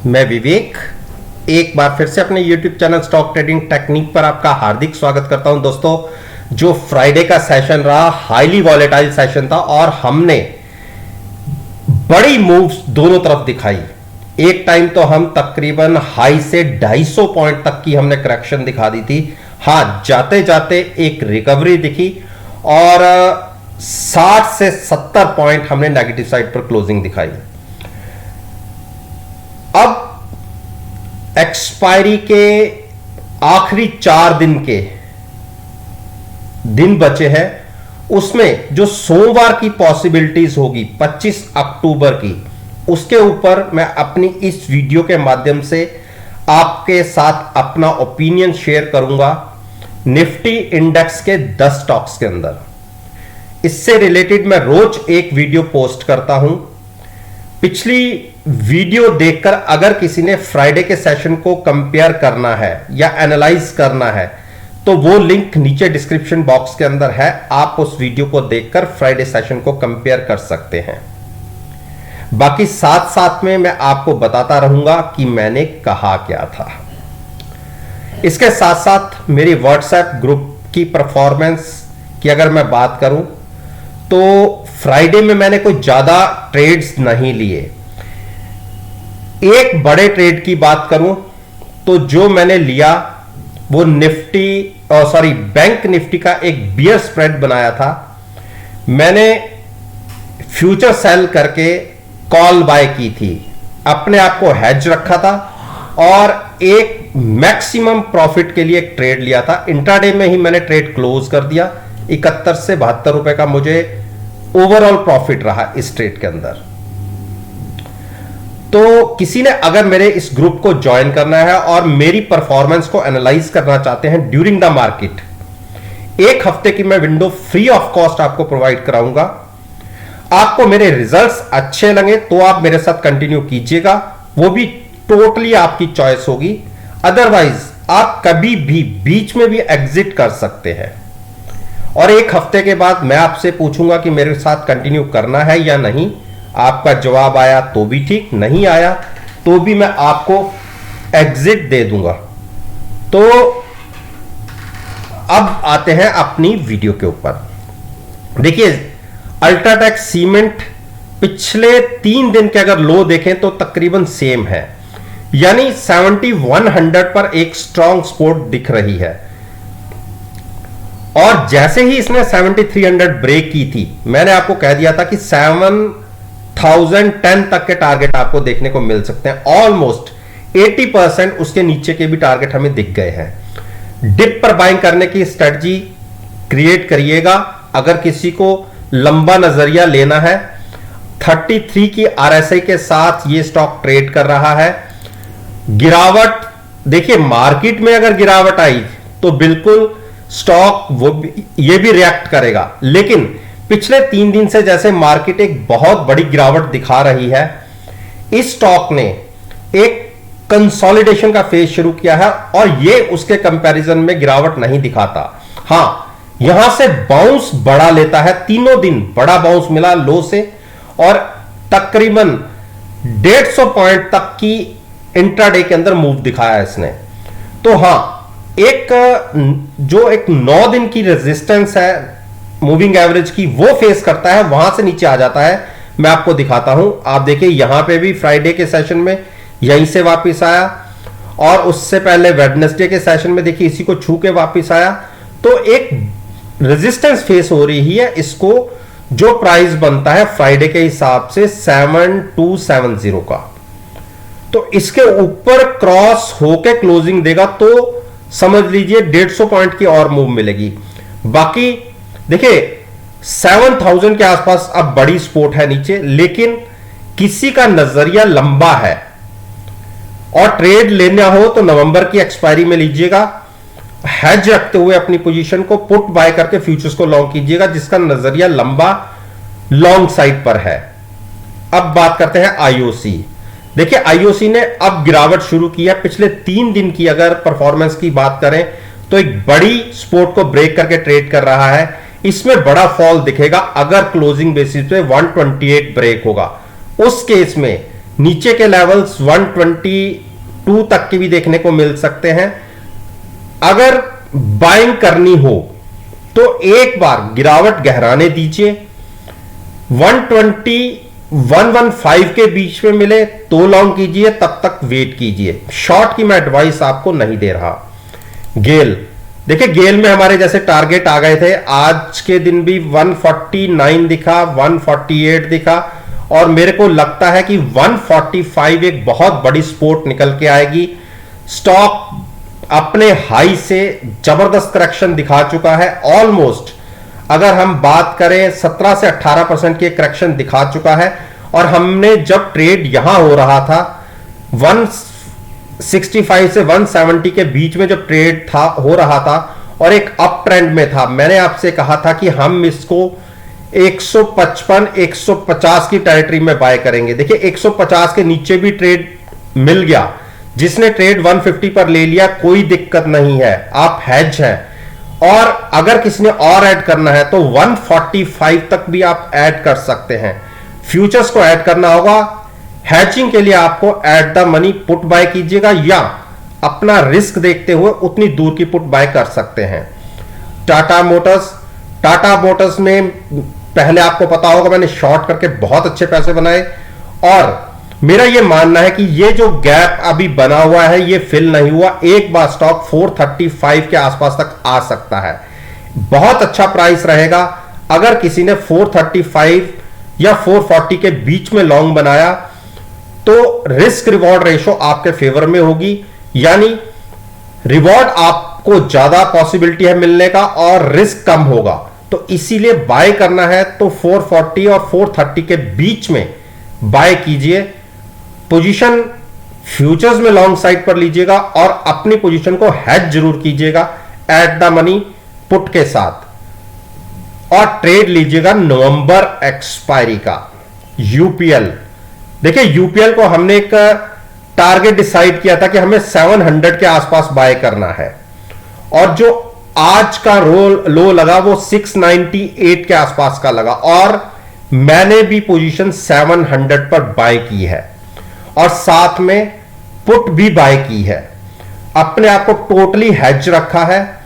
मैं विवेक एक बार फिर से अपने YouTube channel stock trading technique पर आपका हार्दिक स्वागत करता हूं। दोस्तों, जो फ्राइडे का सेशन रहा हाईली वॉलेटाइल सेशन था और हमने बड़ी मूव्स दोनों तरफ दिखाई। एक टाइम तो हम तकरीबन हाई से 250 पॉइंट तक की हमने करेक्शन दिखा दी थी। हां, जाते जाते एक रिकवरी दिखी और 60 से 70 पॉइंट हमने नेगेटिव साइड पर क्लोजिंग दिखाई। अब एक्सपायरी के आखिरी 4 दिन के दिन बचे हैं, उसमें जो सोमवार की पॉसिबिलिटीज होगी 25 अक्टूबर की, उसके ऊपर मैं अपनी इस वीडियो के माध्यम से आपके साथ अपना ओपिनियन शेयर करूंगा निफ्टी इंडेक्स के 10 स्टॉक्स के अंदर। इससे रिलेटेड मैं रोज एक वीडियो पोस्ट करता हूं। पिछली वीडियो देखकर अगर किसी ने फ्राइडे के सेशन को कंपेयर करना है या एनालाइज करना है तो वो लिंक नीचे डिस्क्रिप्शन बॉक्स के अंदर है। आप उस वीडियो को देखकर फ्राइडे सेशन को कंपेयर कर सकते हैं। बाकी साथ साथ में मैं आपको बताता रहूंगा कि मैंने कहा क्या था। इसके साथ साथ मेरी व्हाट्सएप ग्रुप की परफॉर्मेंस की अगर मैं बात करूं तो फ्राइडे में मैंने कोई ज्यादा ट्रेड्स नहीं लिए। एक बड़े ट्रेड की बात करूं तो जो मैंने लिया वो बैंक निफ्टी का एक बियर स्प्रेड बनाया था। मैंने फ्यूचर सेल करके कॉल बाय की थी, अपने आप को हेज रखा था और एक मैक्सिमम प्रॉफिट के लिए एक ट्रेड लिया था। इंट्राडे में ही मैंने ट्रेड क्लोज कर दिया। 71 से 72 रुपए का मुझे ओवरऑल प्रॉफिट रहा इस ट्रेड के अंदर। तो किसी ने अगर मेरे इस ग्रुप को ज्वाइन करना है और मेरी परफॉर्मेंस को एनालाइज करना चाहते हैं ड्यूरिंग द मार्केट, एक हफ्ते की मैं विंडो फ्री ऑफ कॉस्ट आपको प्रोवाइड कराऊंगा। आपको मेरे रिजल्ट्स अच्छे लगे तो आप मेरे साथ कंटिन्यू कीजिएगा, वो भी टोटली आपकी चॉइस होगी। अदरवाइज आप कभी भी बीच में भी एग्जिट कर सकते हैं और एक हफ्ते के बाद मैं आपसे पूछूंगा कि मेरे साथ कंटिन्यू करना है या नहीं। आपका जवाब आया तो भी ठीक, नहीं आया तो भी मैं आपको एग्जिट दे दूंगा। तो अब आते हैं अपनी वीडियो के ऊपर। देखिए, अल्ट्राटेक सीमेंट पिछले 3 दिन के अगर लो देखें तो तकरीबन सेम है, यानी 7100 पर एक स्ट्रॉन्ग सपोर्ट दिख रही है। और जैसे ही इसने 7300 ब्रेक की थी, मैंने आपको कह दिया था कि 7010 तक के टारगेट आपको देखने को मिल सकते हैं। ऑलमोस्ट 80% उसके नीचे के भी टारगेट हमें दिख गए हैं। डिप पर बाइंग करने की स्ट्रेटजी क्रिएट करिएगा। अगर किसी को लंबा नजरिया लेना है, 33 की आरएसआई के साथ ये स्टॉक ट्रेड कर रहा है। गिरावट देखिए, मार्केट में अगर गिरावट आई तो बिल्कुल स्टॉक ये भी रिएक्ट करेगा, लेकिन पिछले 3 दिन से जैसे मार्केट एक बहुत बड़ी गिरावट दिखा रही है, इस स्टॉक ने एक कंसोलिडेशन का फेज शुरू किया है और ये उसके कंपैरिजन में गिरावट नहीं दिखाता। हां, यहां से बाउंस बड़ा लेता है। तीनों दिन बड़ा बाउंस मिला लो से और तकरीबन 150 पॉइंट तक की इंट्राडे के अंदर मूव दिखाया इसने। तो हां, एक 9 दिन की रेजिस्टेंस है मूविंग एवरेज की, वो फेस करता है, वहां से नीचे आ जाता है। मैं आपको दिखाता हूं। आप देखिए, यहां पे भी फ्राइडे के सेशन में यहीं से वापस आया और उससे पहले वेडनेसडे के सेशन में देखिए इसी को छू के वापस आया। तो एक रेजिस्टेंस फेस हो रही है। इसको जो प्राइस बनता है फ्राइडे के हिसाब से 7270 का, तो इसके ऊपर क्रॉस होके क्लोजिंग देगा तो समझ लीजिए 150 पॉइंट की और मूव मिलेगी। बाकी देखिए 7000 के आसपास अब बड़ी सपोर्ट है नीचे, लेकिन किसी का नजरिया लंबा है और ट्रेड लेना हो तो नवंबर की एक्सपायरी में लीजिएगा। हेज रखते हुए अपनी पोजीशन को पुट बाय करके फ्यूचर्स को लॉन्ग कीजिएगा, जिसका नजरिया लंबा लॉन्ग साइड पर है। अब बात करते हैं आईओसी। देखिए, आईओसी ने अब गिरावट शुरू की है। पिछले 3 दिन की अगर परफॉर्मेंस की बात करें तो एक बड़ी सपोर्ट को ब्रेक करके ट्रेड कर रहा है। इसमें बड़ा फॉल दिखेगा अगर क्लोजिंग बेसिस पे 128 ब्रेक होगा। उस केस में नीचे के लेवल्स 122 तक के भी देखने को मिल सकते हैं। अगर बाइंग करनी हो तो एक बार गिरावट गहराने दीजिए, 120-115 के बीच में मिले तो लॉन्ग कीजिए, तब तक वेट कीजिए। शॉर्ट की मैं एडवाइस आपको नहीं दे रहा। गेल, देखिए गेल में हमारे जैसे टारगेट आ गए थे, आज के दिन भी 149 दिखा, 148 दिखा, और मेरे को लगता है कि 145 एक बहुत बड़ी सपोर्ट निकल के आएगी। स्टॉक अपने हाई से जबरदस्त करेक्शन दिखा चुका है, ऑलमोस्ट अगर हम बात करें 17 से 18% की करेक्शन दिखा चुका है। और हमने जब ट्रेड यहां हो रहा था 165 से 170 के बीच में जब ट्रेड था हो रहा था और एक अप ट्रेंड में था, मैंने आपसे कहा था कि हम इसको 155-150 की टेरिटरी में बाय करेंगे। देखिए 150 के नीचे भी ट्रेड मिल गया, जिसने ट्रेड 150 पर ले लिया कोई दिक्कत नहीं है, आप हेज हैं। और अगर किसी ने और ऐड करना है तो 145 तक भी आप ऐड कर सकते हैं। फ्यूचर्स को ऐड करना होगा, हैचिंग के लिए आपको at the money put buy कीजिएगा, या अपना रिस्क देखते हुए उतनी दूर की पुट बाय कर सकते हैं। टाटा मोटर्स में पहले आपको पता होगा मैंने शॉर्ट करके बहुत अच्छे पैसे बनाए, और मेरा यह मानना है कि ये जो गैप अभी बना हुआ है ये फिल नहीं हुआ, एक बार स्टॉक 435 के आसपास तक आ सकता है। बहुत अच्छा प्राइस रहेगा। अगर किसी ने 435 या 440 के बीच में लॉन्ग बनाया तो रिस्क रिवॉर्ड रेशो आपके फेवर में होगी, यानी रिवॉर्ड आपको ज्यादा पॉसिबिलिटी है मिलने का और रिस्क कम होगा। तो इसीलिए बाय करना है तो 440 और 430 के बीच में बाय कीजिए। पोजीशन फ्यूचर्स में लॉन्ग साइड पर लीजिएगा और अपनी पोजीशन को हेज जरूर कीजिएगा एट द मनी पुट के साथ, और ट्रेड लीजिएगा नवंबर एक्सपायरी का। यूपीएल, देखिए यूपीएल को हमने एक टारगेट डिसाइड किया था कि हमें 700 के आसपास बाय करना है, और जो आज का लो लगा वो 698 के आसपास का लगा, और मैंने भी पोजीशन 700 पर बाय की है और साथ में पुट भी बाय की है। अपने आप को टोटली हेज रखा है,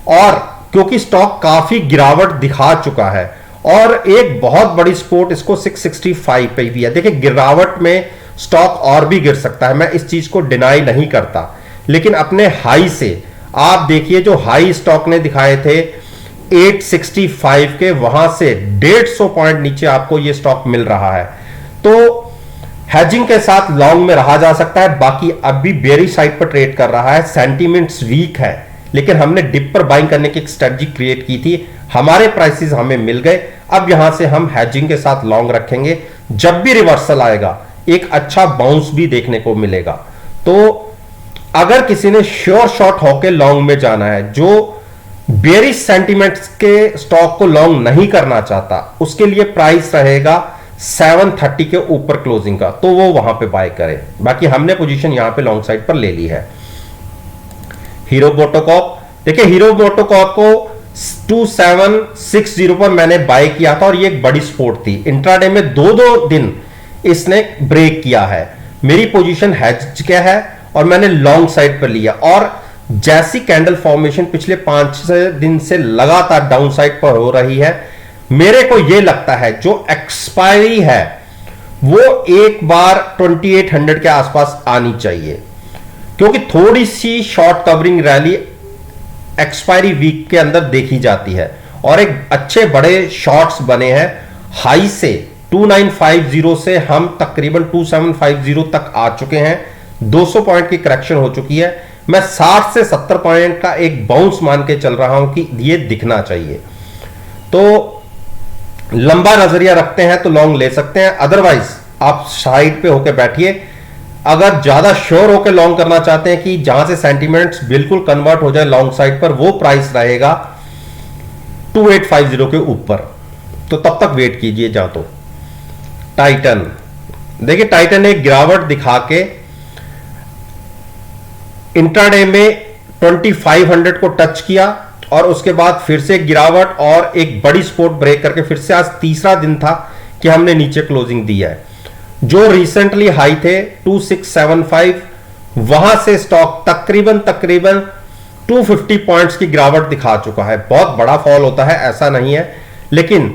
और क्योंकि स्टॉक काफी गिरावट दिखा चुका है और एक बहुत बड़ी सपोर्ट इसको 665 पे भी है। देखिए गिरावट में स्टॉक और भी गिर सकता है, मैं इस चीज को डिनाई नहीं करता, लेकिन अपने हाई से आप देखिए जो हाई स्टॉक ने दिखाए थे 865 के, वहां से 150 पॉइंट नीचे आपको यह स्टॉक मिल रहा है। तो हेजिंग के साथ लॉन्ग में रहा जा सकता है। बाकी अभी बेयरिश साइड पर ट्रेड कर रहा है, सेंटीमेंट्स वीक है, लेकिन हमने डिप पर बाइंग करने की एक स्ट्रेटजी क्रिएट की थी, हमारे प्राइसेस हमें मिल गए। अब यहां से हम हेजिंग के साथ लॉन्ग रखेंगे, जब भी रिवर्सल आएगा एक अच्छा बाउंस भी देखने को मिलेगा। तो अगर किसी ने श्योर शॉट होके लॉन्ग में जाना है, जो बेयरिश सेंटीमेंट्स के स्टॉक को लॉन्ग नहीं करना चाहता, उसके लिए प्राइस रहेगा 730 के ऊपर क्लोजिंग का, तो वो वहां पे बाय करे। बाकी हमने पोजीशन यहां पे लॉन्ग साइड पर ले ली है। हीरो मोटोकॉर्प, देखिए हीरो मोटोकॉर्प को 2760 पर मैंने बाय किया था और ये एक बड़ी सपोर्ट थी। इंट्राडे में दो दिन इसने ब्रेक किया है। मेरी पोजीशन हेज क्या है और मैंने लॉन्ग साइड पर लिया, और जैसी कैंडल फॉर्मेशन पिछले 5 दिन से लगातार डाउन साइड पर हो रही है, मेरे को यह लगता है जो एक्सपायरी है वो एक बार 2800 के आसपास आनी चाहिए, क्योंकि थोड़ी सी short covering rally expiry week के अंदर देखी जाती है, और एक अच्छे बड़े शॉर्ट्स बने हैं। हाई से 2950 से हम तकरीबन 2750 तक आ चुके हैं, 200 पॉइंट की करेक्शन हो चुकी है। मैं 60 से 70 पॉइंट का एक बाउंस मान के चल रहा हूं कि ये दिखना चाहिए। तो लंबा नजरिया रखते हैं तो लॉन्ग ले सकते हैं, अदरवाइज आप साइड पे होकर बैठिए। अगर ज्यादा श्योर होकर लॉन्ग करना चाहते हैं कि जहां से सेंटीमेंट्स बिल्कुल कन्वर्ट हो जाए लॉन्ग साइड पर, वो प्राइस रहेगा 2850 के ऊपर, तो तब तक वेट कीजिए। जहां तो टाइटन, देखिए टाइटन ने गिरावट दिखा के इंट्राडे में 2500 को टच किया, और उसके बाद फिर से गिरावट और एक बड़ी सपोर्ट ब्रेक करके फिर से आज तीसरा दिन था कि हमने नीचे क्लोजिंग दी है। जो रिसेंटली हाई थे 2675, वहां से स्टॉक तकरीबन 250 पॉइंट्स की गिरावट दिखा चुका है। बहुत बड़ा फॉल होता है ऐसा नहीं है, लेकिन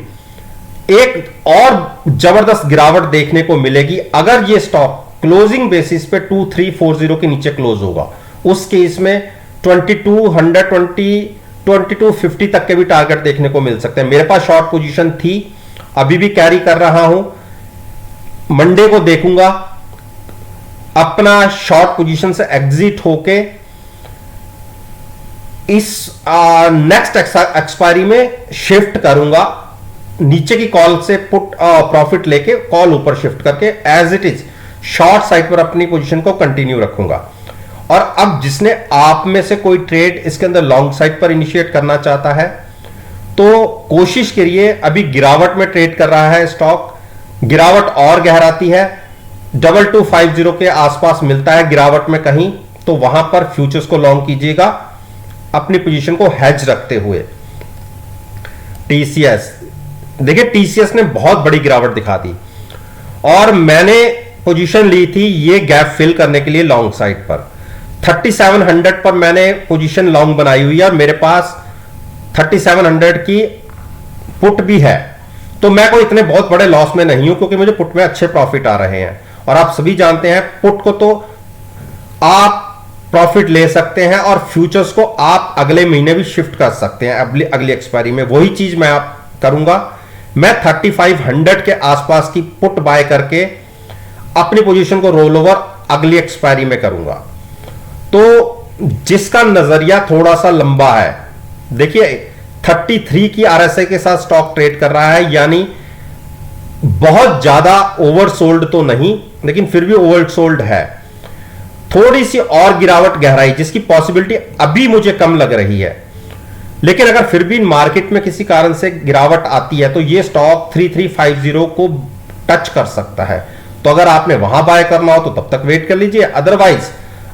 एक और जबरदस्त गिरावट देखने को मिलेगी अगर ये स्टॉक क्लोजिंग बेसिस पे 2340 के नीचे क्लोज होगा। उस केस में 2250 तक के भी टारगेट देखने को मिल सकते हैं। मेरे पास शॉर्ट पोजीशन थी, अभी भी कैरी कर रहा हूं। मंडे को देखूंगा, अपना शॉर्ट पोजीशन से एग्जिट होके इस नेक्स्ट एक्सपायरी में शिफ्ट करूंगा। नीचे की कॉल से पुट प्रॉफिट लेके कॉल ऊपर शिफ्ट करके as it is short side पर अपनी पोजीशन को कंटिन्यू रखूंगा। और अब जिसने आप में से कोई ट्रेड इसके अंदर लॉन्ग साइड पर इनिशिएट करना चाहता है तो कोशिश करिए। अभी गिरावट में ट्रेड कर रहा है स्टॉक, गिरावट और गहराती है, 2250 के आसपास मिलता है गिरावट में कहीं, तो वहां पर फ्यूचर्स को लॉन्ग कीजिएगा अपनी पोजीशन को हेज रखते हुए। टीसीएस देखिए, टीसीएस ने बहुत बड़ी गिरावट दिखा दी और मैंने पोजीशन ली थी ये गैप फिल करने के लिए लॉन्ग साइड पर। 3700 पर मैंने पोजीशन लॉन्ग बनाई हुई है और मेरे पास 3700 की पुट भी है, तो मैं कोई इतने बहुत बड़े लॉस में नहीं हूं क्योंकि मुझे पुट में अच्छे प्रॉफिट आ रहे हैं। और आप सभी जानते हैं पुट को तो आप प्रॉफिट ले सकते हैं और फ्यूचर्स को आप अगले महीने भी शिफ्ट कर सकते हैं अगली एक्सपायरी में। वही चीज मैं आप करूंगा। मैं 3500 के आसपास की पुट बाय करके अपनी पोजीशन को रोल ओवर अगली एक्सपायरी में करूंगा। तो जिसका नजरिया थोड़ा सा लंबा है, देखिए 33 की आरएसआई के साथ स्टॉक ट्रेड कर रहा है, यानी बहुत ज्यादा ओवरसोल्ड तो नहीं लेकिन फिर भी ओवरसोल्ड है। थोड़ी सी और गिरावट गहराई जिसकी पॉसिबिलिटी अभी मुझे कम लग रही है, लेकिन अगर फिर भी मार्केट में किसी कारण से गिरावट आती है तो यह स्टॉक 3350 को टच कर सकता है। तो अगर आपने वहां बाय करना हो तो तब तक वेट कर लीजिए, अदरवाइज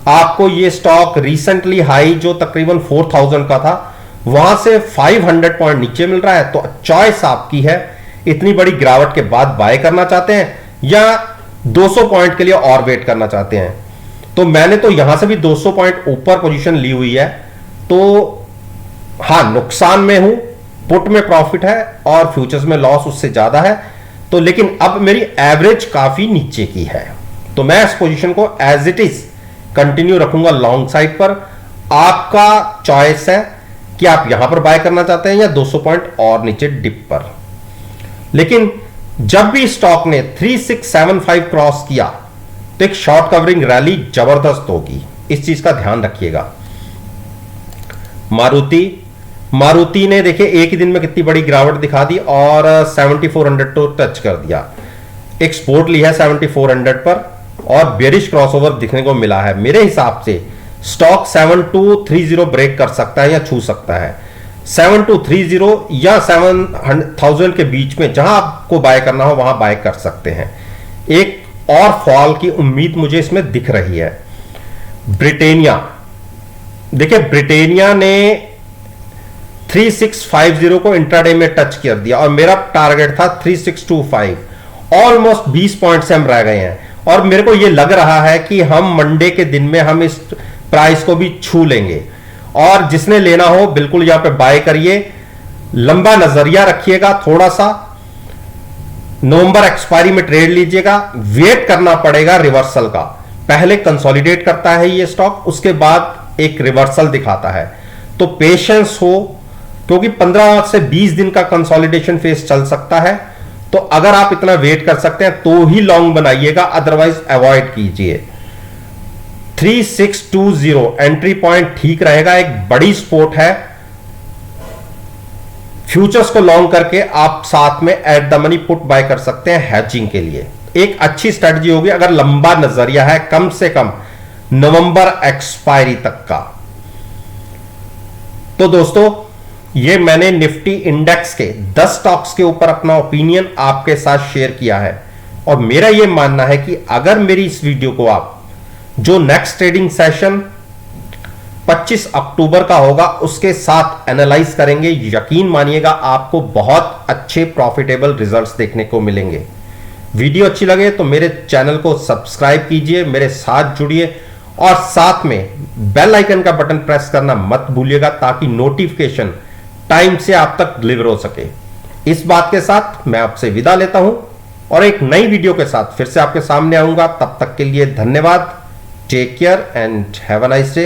आपको यह स्टॉक रिसेंटली हाई जो तकरीबन 4000 का था वहां से 500 पॉइंट नीचे मिल रहा है। तो चॉइस आपकी है, इतनी बड़ी गिरावट के बाद बाय करना चाहते हैं या 200 पॉइंट के लिए और वेट करना चाहते हैं। तो मैंने तो यहां से भी 200 पॉइंट ऊपर पोजीशन ली हुई है, तो हां नुकसान में हूं, पुट में प्रॉफिट है और फ्यूचर्स में लॉस उससे ज्यादा है। तो लेकिन अब मेरी एवरेज काफी नीचे की है, तो मैं इस पोजीशन को एज इट इज कंटिन्यू रखूंगा लॉन्ग साइड पर। आपका चॉइस है कि आप यहां पर बाय करना चाहते हैं या 200 पॉइंट और नीचे डिप पर। लेकिन जब भी स्टॉक ने 3675 क्रॉस किया तो एक शॉर्ट कवरिंग रैली जबरदस्त होगी, इस चीज का ध्यान रखिएगा। मारुति ने देखिए एक ही दिन में कितनी बड़ी गिरावट दिखा दी और 7400 तो टच कर दिया। एक्सपोर्ट ली है 7400 पर और बेरिश क्रॉसओवर दिखने को मिला है। मेरे हिसाब से स्टॉक 7230 ब्रेक कर सकता है या छू सकता है। 7230 या 7000 के बीच में जहां आपको बाय करना हो वहां बाय कर सकते हैं। एक और फॉल की उम्मीद मुझे इसमें दिख रही है। ब्रिटेनिया देखिए, ब्रिटेनिया ने 3650 को इंट्राडे में टच कर दिया और मेरा टारगेट था 3625। ऑलमोस्ट 20 पॉइंट से हम रह गए हैं और मेरे को यह लग रहा है कि हम मंडे के दिन में हम इस प्राइस को भी छू लेंगे। और जिसने लेना हो बिल्कुल यहां पे बाय करिए, लंबा नजरिया रखिएगा, थोड़ा सा नवंबर एक्सपायरी में ट्रेड लीजिएगा। वेट करना पड़ेगा रिवर्सल का, पहले कंसोलिडेट करता है ये स्टॉक, उसके बाद एक रिवर्सल दिखाता है। तो पेशेंस हो, क्योंकि 15 से 20 दिन का कंसोलिडेशन फेज चल सकता है। तो अगर आप इतना वेट कर सकते हैं तो ही लॉन्ग बनाइएगा, अदरवाइज अवॉइड कीजिए। 3620 एंट्री पॉइंट ठीक रहेगा, एक बड़ी सपोर्ट है। फ्यूचर्स को लॉन्ग करके आप साथ में at the money put buy कर सकते हैं हैचिंग के लिए। एक अच्छी स्ट्रेटजी होगी अगर लंबा नजरिया है, कम से कम नवंबर एक्सपायरी तक का। तो दोस्तों, ये मैंने निफ्टी इंडेक्स के 10 स्टॉक्स के ऊपर अपना ओपिनियन आपके साथ शेयर किया है और मेरा यह मानना है कि अगर मेरी इस वीडियो को आप जो नेक्स्ट ट्रेडिंग सेशन 25 अक्टूबर का होगा उसके साथ एनालाइज करेंगे, यकीन मानिएगा आपको बहुत अच्छे प्रॉफिटेबल रिजल्ट्स देखने को मिलेंगे। वीडियो अच्छी लगे तो मेरे चैनल को सब्सक्राइब कीजिए, मेरे साथ जुड़िए और साथ में बेल आइकन का बटन प्रेस करना मत भूलिएगा ताकि नोटिफिकेशन टाइम से आप तक डिलीवर हो सके। इस बात के साथ मैं आपसे विदा लेता हूं और एक नई वीडियो के साथ फिर से आपके सामने आऊंगा। तब तक के लिए धन्यवाद। Take care and have a nice day.